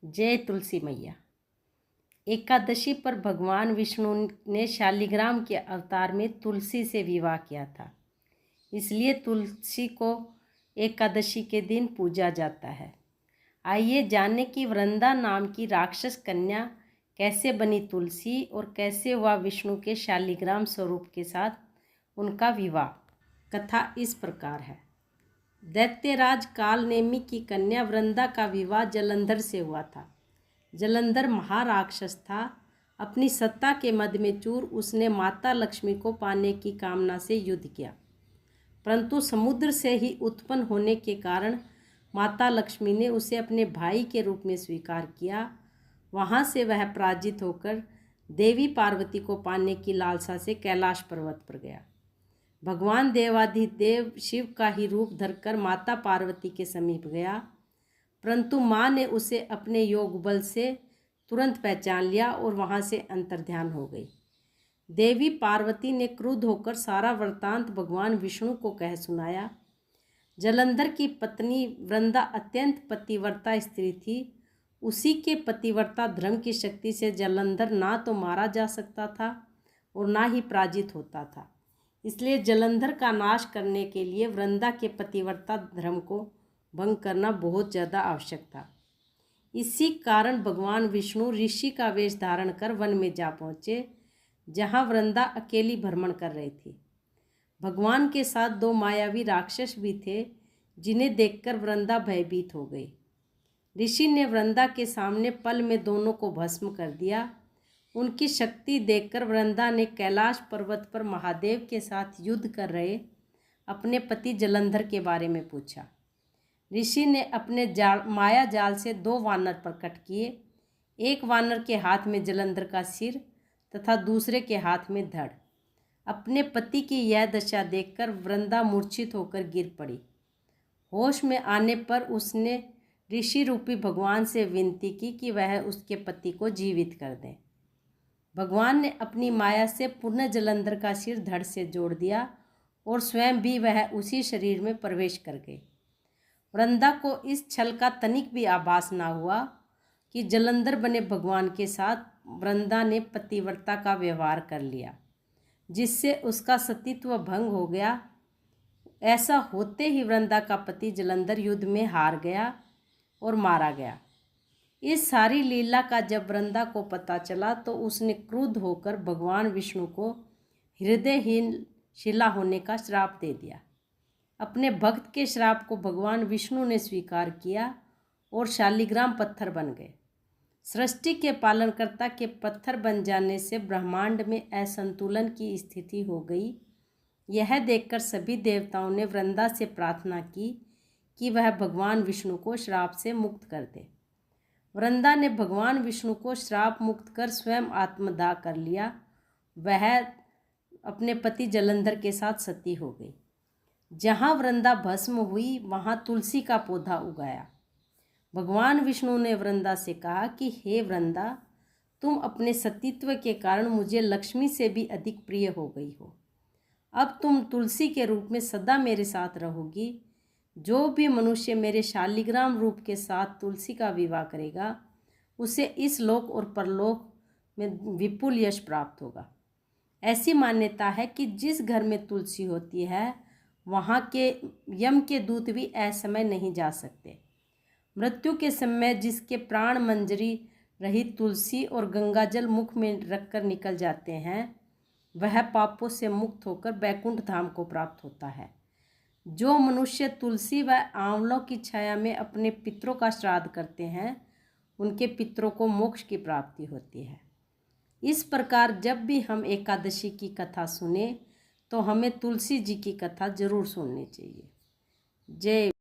जय तुलसी मैया। एकादशी पर भगवान विष्णु ने शालिग्राम के अवतार में तुलसी से विवाह किया था, इसलिए तुलसी को एकादशी के दिन पूजा जाता है। आइए जानें कि वृंदा नाम की राक्षस कन्या कैसे बनी तुलसी और कैसे हुआ विष्णु के शालिग्राम स्वरूप के साथ उनका विवाह। कथा इस प्रकार है। दैत्यराज कालनेमी की कन्या वृंदा का विवाह जलंधर से हुआ था। जलंधर महाराक्षस था। अपनी सत्ता के मद में चूर उसने माता लक्ष्मी को पाने की कामना से युद्ध किया, परंतु समुद्र से ही उत्पन्न होने के कारण माता लक्ष्मी ने उसे अपने भाई के रूप में स्वीकार किया। वहाँ से वह पराजित होकर देवी पार्वती को पाने की लालसा से कैलाश पर्वत पर गया। भगवान देवाधिदेव शिव का ही रूप धरकर माता पार्वती के समीप गया, परंतु माँ ने उसे अपने योग बल से तुरंत पहचान लिया और वहाँ से अंतर्ध्यान हो गई। देवी पार्वती ने क्रुद्ध होकर सारा वृत्तांत भगवान विष्णु को कह सुनाया। जलंधर की पत्नी वृंदा अत्यंत पतिव्रता स्त्री थी। उसी के पतिव्रता धर्म की शक्ति से जलंधर ना तो मारा जा सकता था और ना ही पराजित होता था। इसलिए जलंधर का नाश करने के लिए वृंदा के पतिव्रता धर्म को भंग करना बहुत ज़्यादा आवश्यक था। इसी कारण भगवान विष्णु ऋषि का वेश धारण कर वन में जा पहुँचे, जहाँ वृंदा अकेली भ्रमण कर रही थी। भगवान के साथ दो मायावी राक्षस भी थे, जिन्हें देखकर वृंदा भयभीत हो गई। ऋषि ने वृंदा के सामने पल में दोनों को भस्म कर दिया। उनकी शक्ति देखकर वृंदा ने कैलाश पर्वत पर महादेव के साथ युद्ध कर रहे अपने पति जलंधर के बारे में पूछा। ऋषि ने अपने माया जाल से दो वानर प्रकट किए। एक वानर के हाथ में जलंधर का सिर तथा दूसरे के हाथ में धड़। अपने पति की यह दशा देखकर वृंदा मूर्छित होकर गिर पड़ी। होश में आने पर उसने ऋषि रूपी भगवान से विनती की कि वह उसके पति को जीवित कर दें। भगवान ने अपनी माया से पुनः जलंधर का सिर धड़ से जोड़ दिया और स्वयं भी वह उसी शरीर में प्रवेश कर गए। वृंदा को इस छल का तनिक भी आभास न हुआ कि जलंधर बने भगवान के साथ वृंदा ने पतिव्रता का व्यवहार कर लिया, जिससे उसका सतीत्व भंग हो गया। ऐसा होते ही वृंदा का पति जलंधर युद्ध में हार गया और मारा गया। इस सारी लीला का जब वृंदा को पता चला तो उसने क्रुद्ध होकर भगवान विष्णु को हृदयहीन शिला होने का श्राप दे दिया। अपने भक्त के श्राप को भगवान विष्णु ने स्वीकार किया और शालिग्राम पत्थर बन गए। सृष्टि के पालनकर्ता के पत्थर बन जाने से ब्रह्मांड में असंतुलन की स्थिति हो गई। यह देखकर सभी देवताओं ने वृंदा से प्रार्थना की कि वह भगवान विष्णु को श्राप से मुक्त कर दे। वृंदा ने भगवान विष्णु को श्राप मुक्त कर स्वयं आत्मदाह कर लिया। वह अपने पति जलंधर के साथ सती हो गई। जहाँ वृंदा भस्म हुई वहाँ तुलसी का पौधा उगाया। भगवान विष्णु ने वृंदा से कहा कि हे वृंदा, तुम अपने सतीत्व के कारण मुझे लक्ष्मी से भी अधिक प्रिय हो गई हो। अब तुम तुलसी के रूप में सदा मेरे साथ रहोगी। जो भी मनुष्य मेरे शालिग्राम रूप के साथ तुलसी का विवाह करेगा, उसे इस लोक और परलोक में विपुल यश प्राप्त होगा। ऐसी मान्यता है कि जिस घर में तुलसी होती है, वहाँ के यम के दूत भी असमय नहीं जा सकते। मृत्यु के समय जिसके प्राण मंजरी रहित तुलसी और गंगाजल मुख में रखकर निकल जाते हैं, वह पापों से मुक्त होकर बैकुंठ धाम को प्राप्त होता है। जो मनुष्य तुलसी व आंवलों की छाया में अपने पितरों का श्राद्ध करते हैं, उनके पितरों को मोक्ष की प्राप्ति होती है। इस प्रकार जब भी हम एकादशी की कथा सुने तो हमें तुलसी जी की कथा जरूर सुननी चाहिए। जय